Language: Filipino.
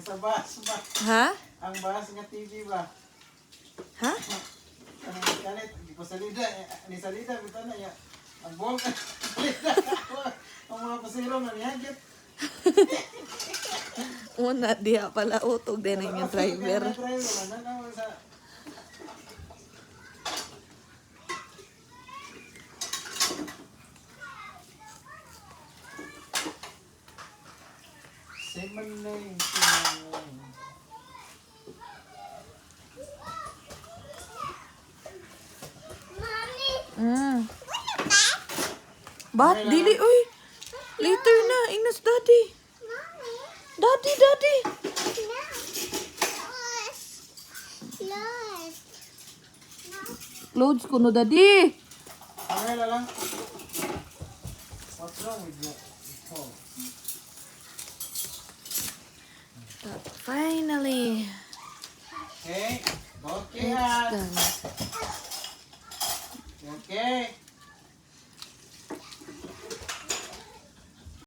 sa bus ba? Ha? Ang bus nga TV ba? Ha? Ang kalit, di pa salida. Ni salida, bita na ya. Ang buong salida. Ang mga pasiro na niyagit. Una, diha pala utog din ang yung driver. Semen na yun. Bat, dili, uy. Later na, inas daddy. Daddy. Loads ko no, daddy. Pangela lang. What's wrong with you? Oh. Finally. Okay. Okay, It's Han. done. Okay.